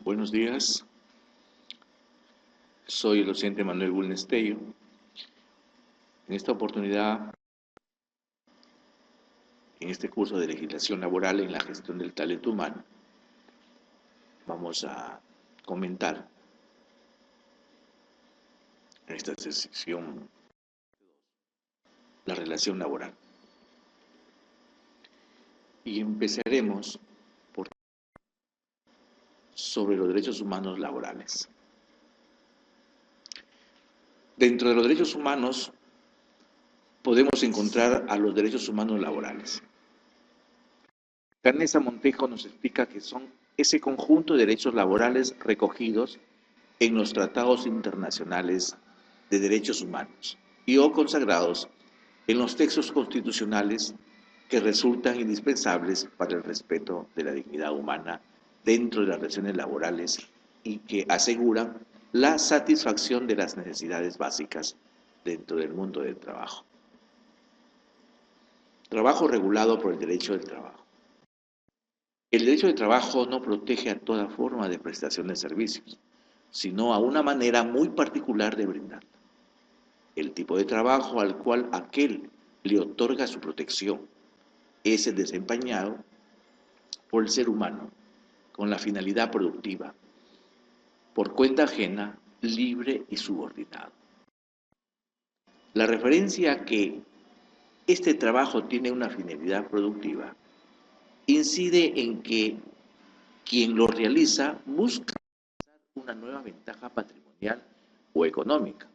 Buenos días, soy el docente Manuel Bulnestello. En esta oportunidad, en este curso de legislación laboral en la gestión del talento humano, vamos a comentar en esta sesión la relación laboral. Y empezaremos sobre los derechos humanos laborales. Dentro de los derechos humanos podemos encontrar a los derechos humanos laborales. Canesa Montejo nos explica que son ese conjunto de derechos laborales recogidos en los tratados internacionales de derechos humanos y o consagrados en los textos constitucionales que resultan indispensables para el respeto de la dignidad humana dentro de las relaciones laborales y que aseguran la satisfacción de las necesidades básicas dentro del mundo del trabajo. Trabajo regulado por el derecho del trabajo. El derecho de trabajo no protege a toda forma de prestación de servicios, sino a una manera muy particular de brindar. El tipo de trabajo al cual aquel le otorga su protección es el desempeñado por el ser humano con la finalidad productiva, por cuenta ajena, libre y subordinado. La referencia a que este trabajo tiene una finalidad productiva incide en que quien lo realiza busca una nueva ventaja patrimonial o económica,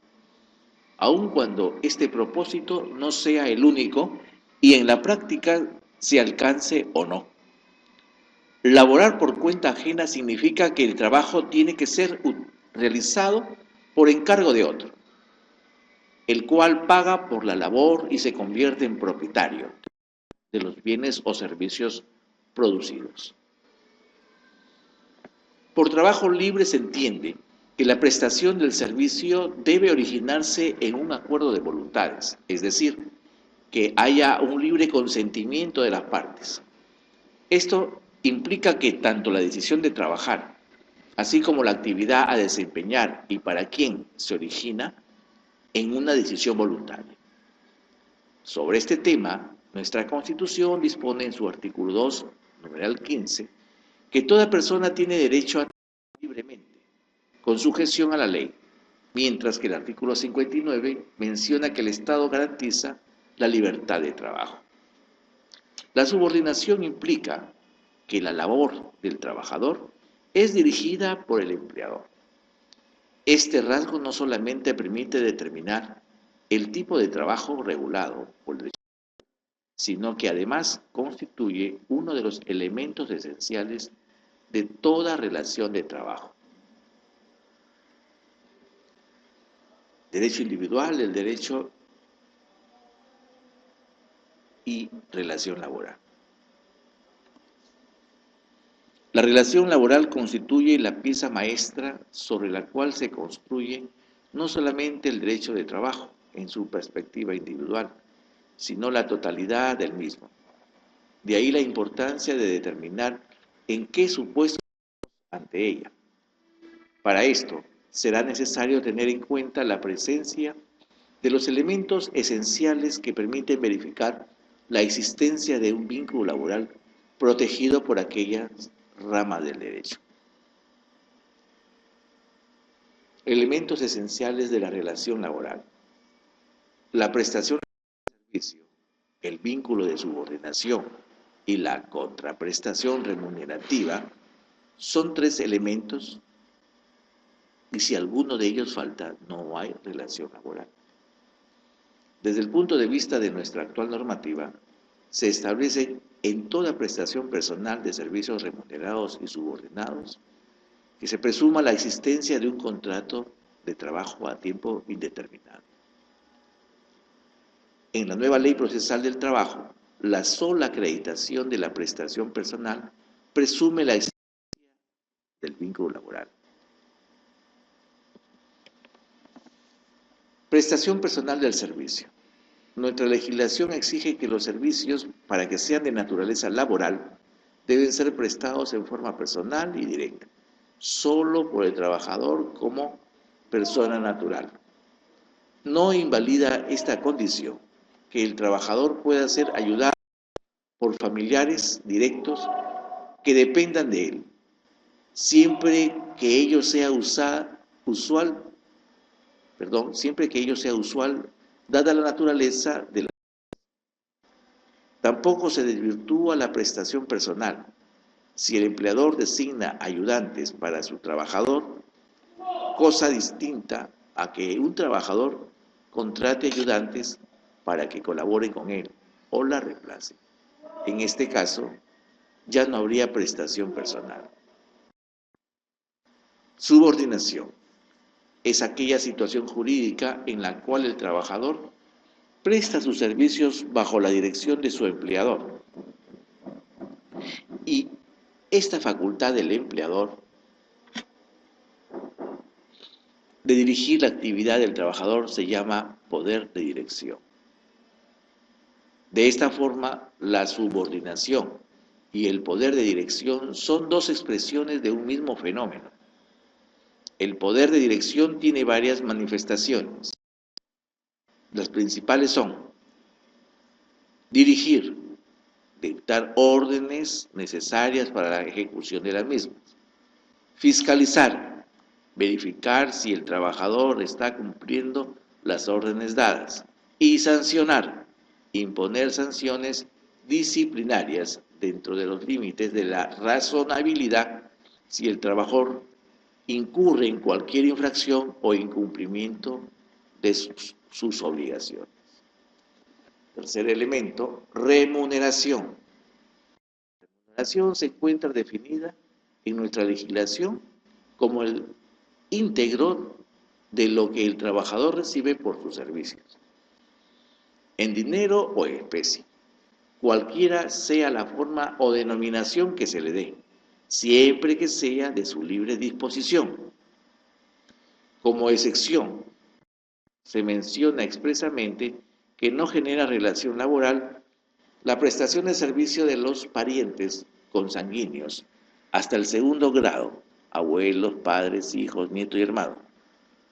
aun cuando este propósito no sea el único y en la práctica se alcance o no. Laborar por cuenta ajena significa que el trabajo tiene que ser realizado por encargo de otro, el cual paga por la labor y se convierte en propietario de los bienes o servicios producidos. Por trabajo libre se entiende que la prestación del servicio debe originarse en un acuerdo de voluntades, es decir, que haya un libre consentimiento de las partes. Esto implica que tanto la decisión de trabajar, así como la actividad a desempeñar y para quién se origina en una decisión voluntaria. Sobre este tema, nuestra Constitución dispone en su artículo 2, numeral 15, que toda persona tiene derecho a trabajar libremente, con sujeción a la ley, mientras que el artículo 59 menciona que el Estado garantiza la libertad de trabajo. La subordinación implica que la labor del trabajador es dirigida por el empleador. Este rasgo no solamente permite determinar el tipo de trabajo regulado por el derecho, sino que además constituye uno de los elementos esenciales de toda relación de trabajo. Derecho individual, el derecho y relación laboral. La relación laboral constituye la pieza maestra sobre la cual se construye no solamente el derecho de trabajo en su perspectiva individual, sino la totalidad del mismo. De ahí la importancia de determinar en qué supuesto ante ella. Para esto, será necesario tener en cuenta la presencia de los elementos esenciales que permiten verificar la existencia de un vínculo laboral protegido por aquella rama del derecho. Elementos esenciales de la relación laboral. La prestación de servicio, el vínculo de subordinación y la contraprestación remunerativa son tres elementos y si alguno de ellos falta, no hay relación laboral. Desde el punto de vista de nuestra actual normativa, se establece en toda prestación personal de servicios remunerados y subordinados que se presuma la existencia de un contrato de trabajo a tiempo indeterminado. En la nueva Ley Procesal del Trabajo, la sola acreditación de la prestación personal presume la existencia del vínculo laboral. Prestación personal del servicio. Nuestra legislación exige que los servicios, para que sean de naturaleza laboral, deben ser prestados en forma personal y directa, solo por el trabajador como persona natural. No invalida esta condición que el trabajador pueda ser ayudado por familiares directos que dependan de él, siempre que ello sea usual, dada la naturaleza de la. Tampoco se desvirtúa la prestación personal. Si el empleador designa ayudantes para su trabajador, cosa distinta a que un trabajador contrate ayudantes para que colaboren con él o la reemplacen. En este caso, ya no habría prestación personal. Subordinación es aquella situación jurídica en la cual el trabajador presta sus servicios bajo la dirección de su empleador y esta facultad del empleador de dirigir la actividad del trabajador se llama poder de dirección. De esta forma, la subordinación y el poder de dirección son dos expresiones de un mismo fenómeno. El poder de dirección tiene varias manifestaciones. Las principales son dirigir, dictar órdenes necesarias para la ejecución de las mismas, fiscalizar, verificar si el trabajador está cumpliendo las órdenes dadas y sancionar, imponer sanciones disciplinarias dentro de los límites de la razonabilidad si el trabajador incurre en cualquier infracción o incumplimiento de sus obligaciones. Tercer elemento, remuneración. La remuneración se encuentra definida en nuestra legislación como el íntegro de lo que el trabajador recibe por sus servicios, en dinero o en especie, cualquiera sea la forma o denominación que se le dé, siempre que sea de su libre disposición. Como excepción, se menciona expresamente que no genera relación laboral la prestación de servicio de los parientes consanguíneos hasta el segundo grado, abuelos, padres, hijos, nietos y hermanos,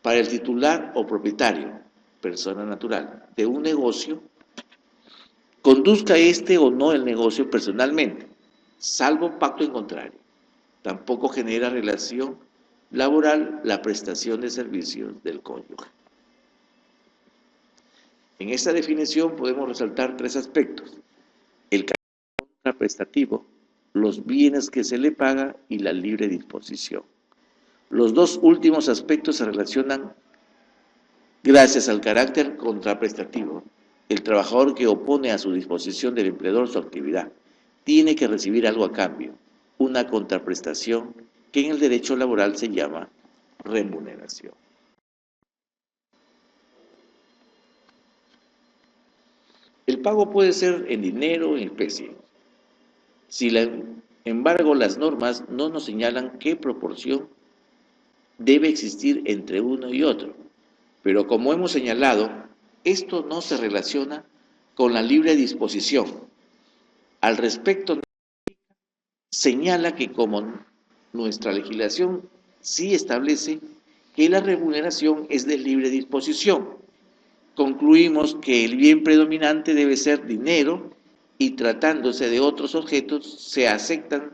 para el titular o propietario, persona natural, de un negocio, conduzca este o no el negocio personalmente, salvo pacto en contrario. Tampoco genera relación laboral la prestación de servicios del cónyuge. En esta definición podemos resaltar tres aspectos: el carácter contraprestativo, los bienes que se le paga y la libre disposición. Los dos últimos aspectos se relacionan gracias al carácter contraprestativo. El trabajador que opone a su disposición del empleador su actividad tiene que recibir algo a cambio, una contraprestación que en el derecho laboral se llama remuneración. El pago puede ser en dinero o en especie. Sin embargo, las normas no nos señalan qué proporción debe existir entre uno y otro. Pero como hemos señalado, esto no se relaciona con la libre disposición. Al respecto, señala que como nuestra legislación sí establece que la remuneración es de libre disposición, concluimos que el bien predominante debe ser dinero y tratándose de otros objetos se aceptan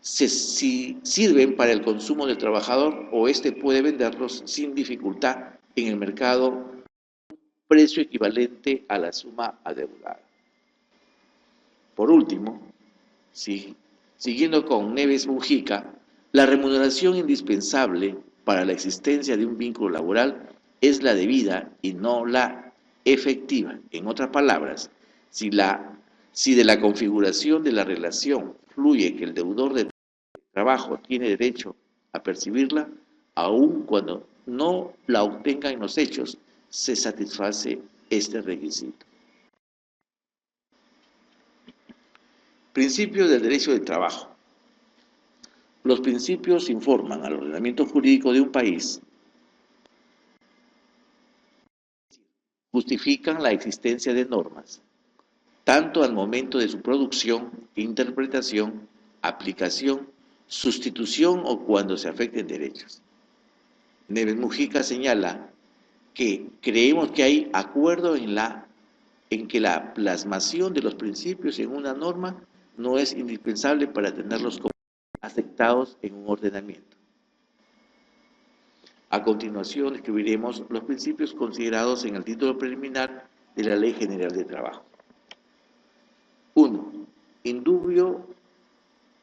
si sirven para el consumo del trabajador o éste puede venderlos sin dificultad en el mercado a un precio equivalente a la suma adeudada. Por último, siguiendo con Neves Mujica, la remuneración indispensable para la existencia de un vínculo laboral es la debida y no la efectiva. En otras palabras, si de la configuración de la relación fluye que el deudor de trabajo tiene derecho a percibirla, aun cuando no la obtenga en los hechos, se satisface este requisito. Principios del derecho del trabajo. Los principios informan al ordenamiento jurídico de un país, justifican la existencia de normas, tanto al momento de su producción, interpretación, aplicación, sustitución o cuando se afecten derechos. Neves Mujica señala que creemos que hay acuerdo en que la plasmación de los principios en una norma no es indispensable para tenerlos como aceptados en un ordenamiento. A continuación escribiremos los principios considerados en el título preliminar de la Ley General de Trabajo. 1. Indubio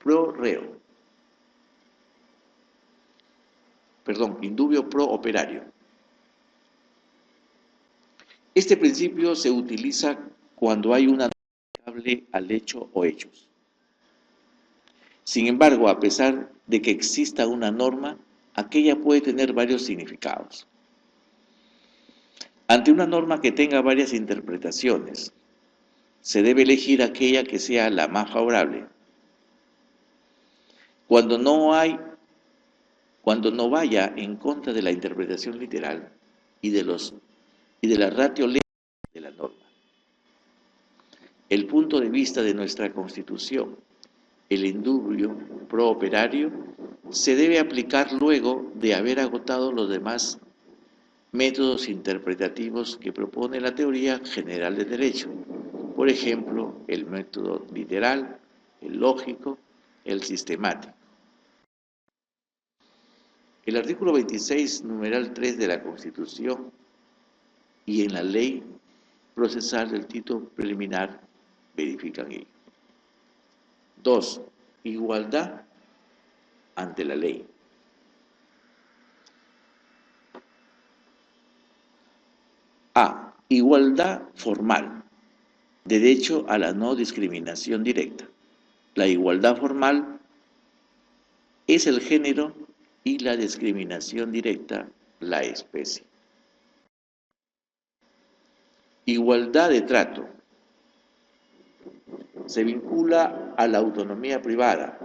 pro reo. Indubio pro operario. Este principio se utiliza cuando hay una aplicable al hecho o hechos. Sin embargo, a pesar de que exista una norma, aquella puede tener varios significados. Ante una norma que tenga varias interpretaciones, se debe elegir aquella que sea la más favorable. Cuando no vaya en contra de la interpretación literal y de la ratio legis de la norma. El punto de vista de nuestra Constitución, el indubio pro operario, se debe aplicar luego de haber agotado los demás métodos interpretativos que propone la teoría general del derecho. Por ejemplo, el método literal, el lógico, el sistemático. El artículo 26, numeral 3 de la Constitución y en la ley procesal del título preliminar verifican ello. 2. Igualdad ante la ley. A. Igualdad formal. Derecho a la no discriminación directa. La igualdad formal es el género y la discriminación directa la especie. Igualdad de trato. Se vincula a la autonomía privada.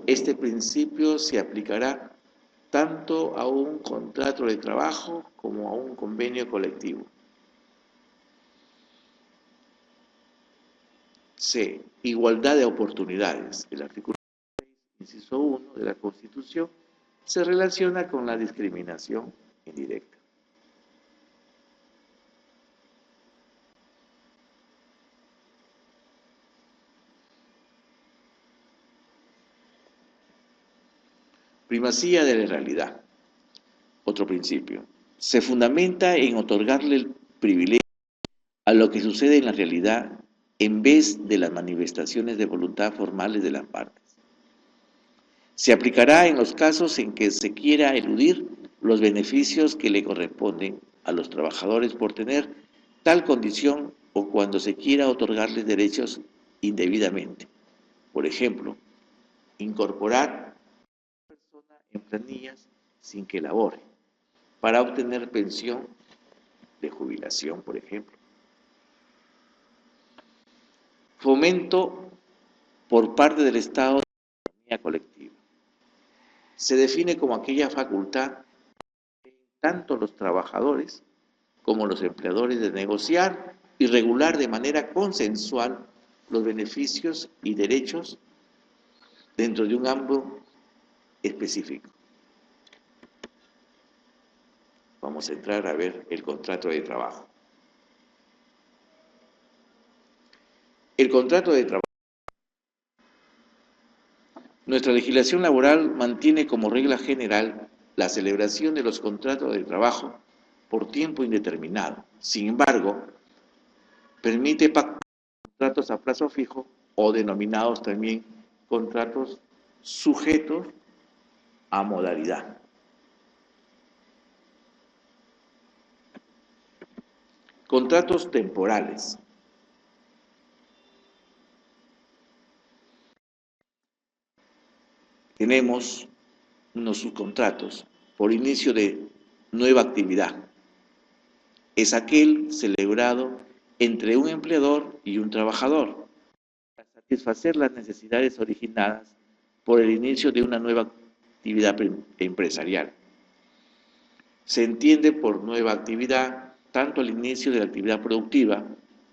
Este principio se aplicará tanto a un contrato de trabajo como a un convenio colectivo. C. Igualdad de oportunidades. El artículo 6, inciso 1 de la Constitución se relaciona con la discriminación indirecta. Primacía de la realidad. Otro principio. Se fundamenta en otorgarle el privilegio a lo que sucede en la realidad en vez de las manifestaciones de voluntad formales de las partes. Se aplicará en los casos en que se quiera eludir los beneficios que le corresponden a los trabajadores por tener tal condición o cuando se quiera otorgarles derechos indebidamente. Por ejemplo, incorporar a una persona en planillas sin que labore, para obtener pensión de jubilación, por ejemplo. Fomento por parte del Estado de la economía colectiva. Se define como aquella facultad de tanto los trabajadores como los empleadores de negociar y regular de manera consensual los beneficios y derechos dentro de un ámbito específico. Vamos a entrar a ver el contrato de trabajo. El contrato de trabajo. Nuestra legislación laboral mantiene como regla general la celebración de los contratos de trabajo por tiempo indeterminado. Sin embargo, permite pactar contratos a plazo fijo o denominados también contratos sujetos a modalidad. Contratos temporales. Tenemos unos subcontratos por inicio de nueva actividad. Es aquel celebrado entre un empleador y un trabajador para satisfacer las necesidades originadas por el inicio de una nueva actividad empresarial. Se entiende por nueva actividad tanto el inicio de la actividad productiva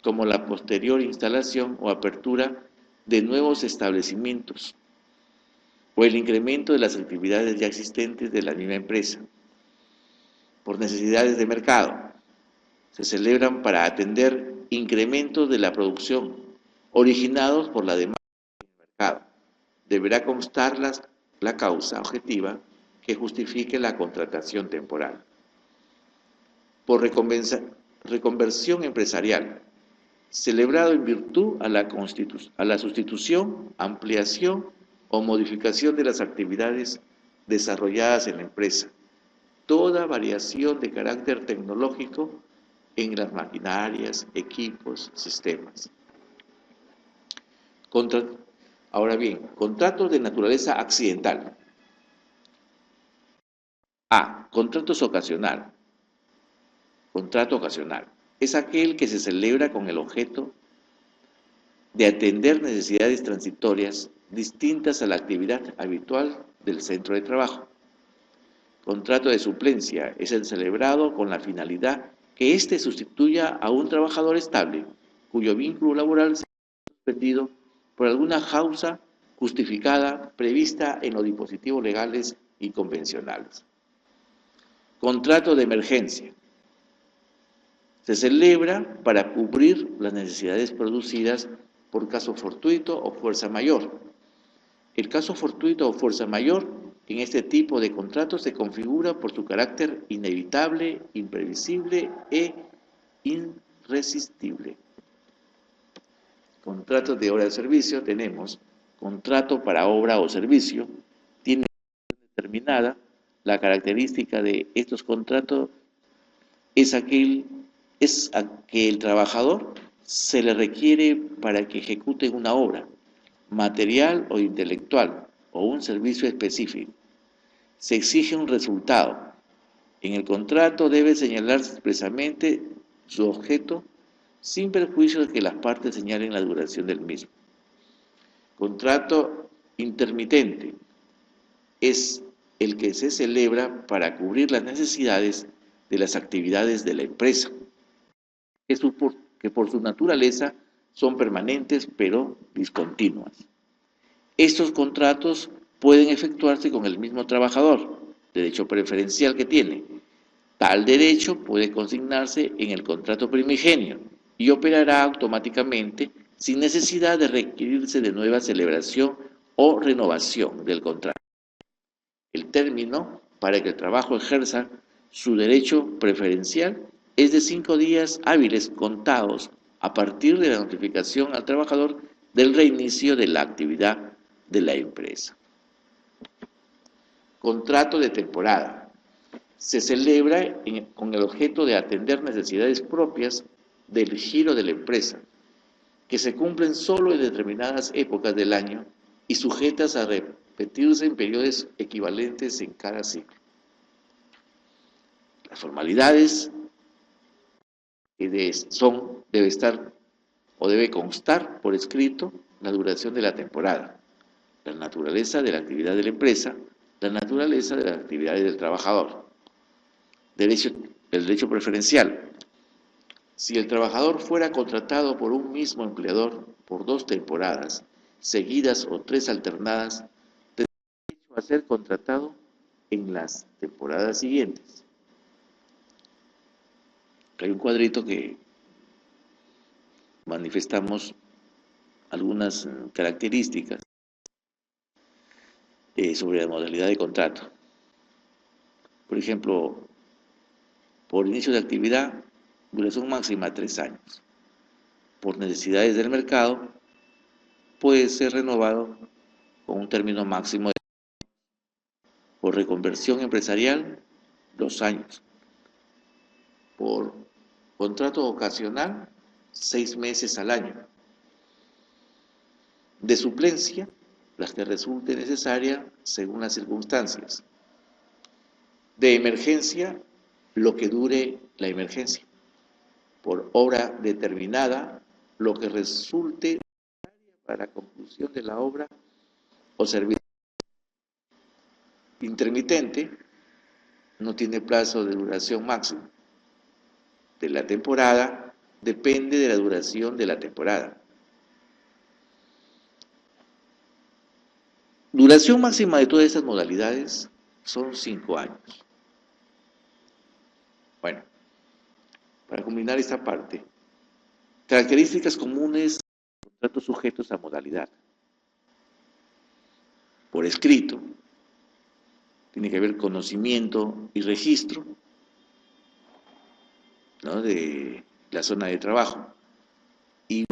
como la posterior instalación o apertura de nuevos establecimientos. o el incremento de las actividades ya existentes de la misma empresa, por necesidades de mercado. Se celebran para atender incrementos de la producción originados por la demanda del mercado. Deberá constar la causa objetiva que justifique la contratación temporal. Por reconversión empresarial, celebrado en virtud a la sustitución, ampliación o modificación de las actividades desarrolladas en la empresa. Toda variación de carácter tecnológico en las maquinarias, equipos, sistemas. Ahora bien, contratos de naturaleza accidental. A. Contratos ocasional. Contrato ocasional. Es aquel que se celebra con el objeto de atender necesidades transitorias distintas a la actividad habitual del centro de trabajo. Contrato de suplencia es el celebrado con la finalidad que éste sustituya a un trabajador estable cuyo vínculo laboral se ha suspendido por alguna causa justificada prevista en los dispositivos legales y convencionales. Contrato de emergencia. Se celebra para cubrir las necesidades producidas por caso fortuito o fuerza mayor. El caso fortuito o fuerza mayor en este tipo de contratos se configura por su carácter inevitable, imprevisible e irresistible. Contratos de hora de servicio tenemos contrato para obra o servicio, tiene determinada. La característica de estos contratos es a que el trabajador se le requiere para que ejecute una obra, material o intelectual, o un servicio específico. Se exige un resultado. En el contrato debe señalarse expresamente su objeto, sin perjuicio de que las partes señalen la duración del mismo. Contrato intermitente es el que se celebra para cubrir las necesidades de las actividades de la empresa, que por su naturaleza son permanentes pero discontinuas. Estos contratos pueden efectuarse con el mismo trabajador, derecho preferencial que tiene. Tal derecho puede consignarse en el contrato primigenio y operará automáticamente sin necesidad de requerirse de nueva celebración o renovación del contrato. El término para que el trabajo ejerza su derecho preferencial es de 5 días hábiles contados a partir de la notificación al trabajador del reinicio de la actividad de la empresa. Contrato de temporada. Se celebra con el objeto de atender necesidades propias del giro de la empresa, que se cumplen solo en determinadas épocas del año y sujetas a repetirse en periodos equivalentes en cada ciclo. Las formalidades debe estar o debe constar por escrito la duración de la temporada, la naturaleza de la actividad de la empresa, la naturaleza de las actividades del trabajador. El derecho preferencial. Si el trabajador fuera contratado por un mismo empleador por 2 temporadas seguidas o 3 alternadas, tendrá derecho a ser contratado en las temporadas siguientes. Hay un cuadrito que manifestamos algunas características sobre la modalidad de contrato. Por ejemplo, por inicio de actividad, duración máxima 3 años. Por necesidades del mercado, puede ser renovado con un término máximo de 2 años. Por reconversión empresarial, 2 años. Por contrato ocasional, 6 meses al año. De suplencia, las que resulte necesaria según las circunstancias. De emergencia, lo que dure la emergencia. Por obra determinada, lo que resulte para la conclusión de la obra o servicio. Intermitente, no tiene plazo de duración máximo. De la temporada, depende de la duración de la temporada. Duración máxima de todas estas modalidades son 5 años. Bueno, para culminar esta parte, características comunes de contratos sujetos a modalidad. Por escrito, tiene que haber conocimiento y registro, ¿no?, de la zona de trabajo y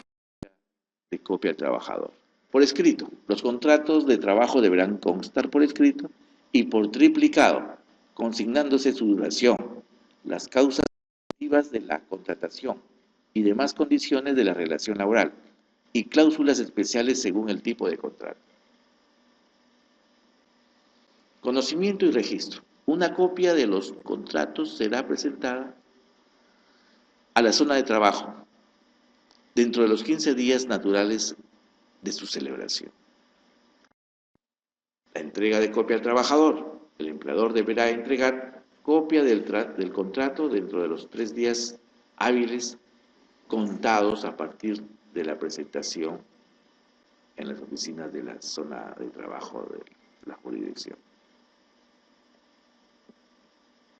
de copia al trabajador. Por escrito, los contratos de trabajo deberán constar por escrito y por triplicado, consignándose su duración, las causas motivas de la contratación y demás condiciones de la relación laboral, y cláusulas especiales según el tipo de contrato. Conocimiento y registro. Una copia de los contratos será presentada a la zona de trabajo dentro de los 15 días naturales de su celebración. La entrega de copia al trabajador. El empleador deberá entregar copia del contrato dentro de los 3 días hábiles contados a partir de la presentación en las oficinas de la zona de trabajo de la jurisdicción.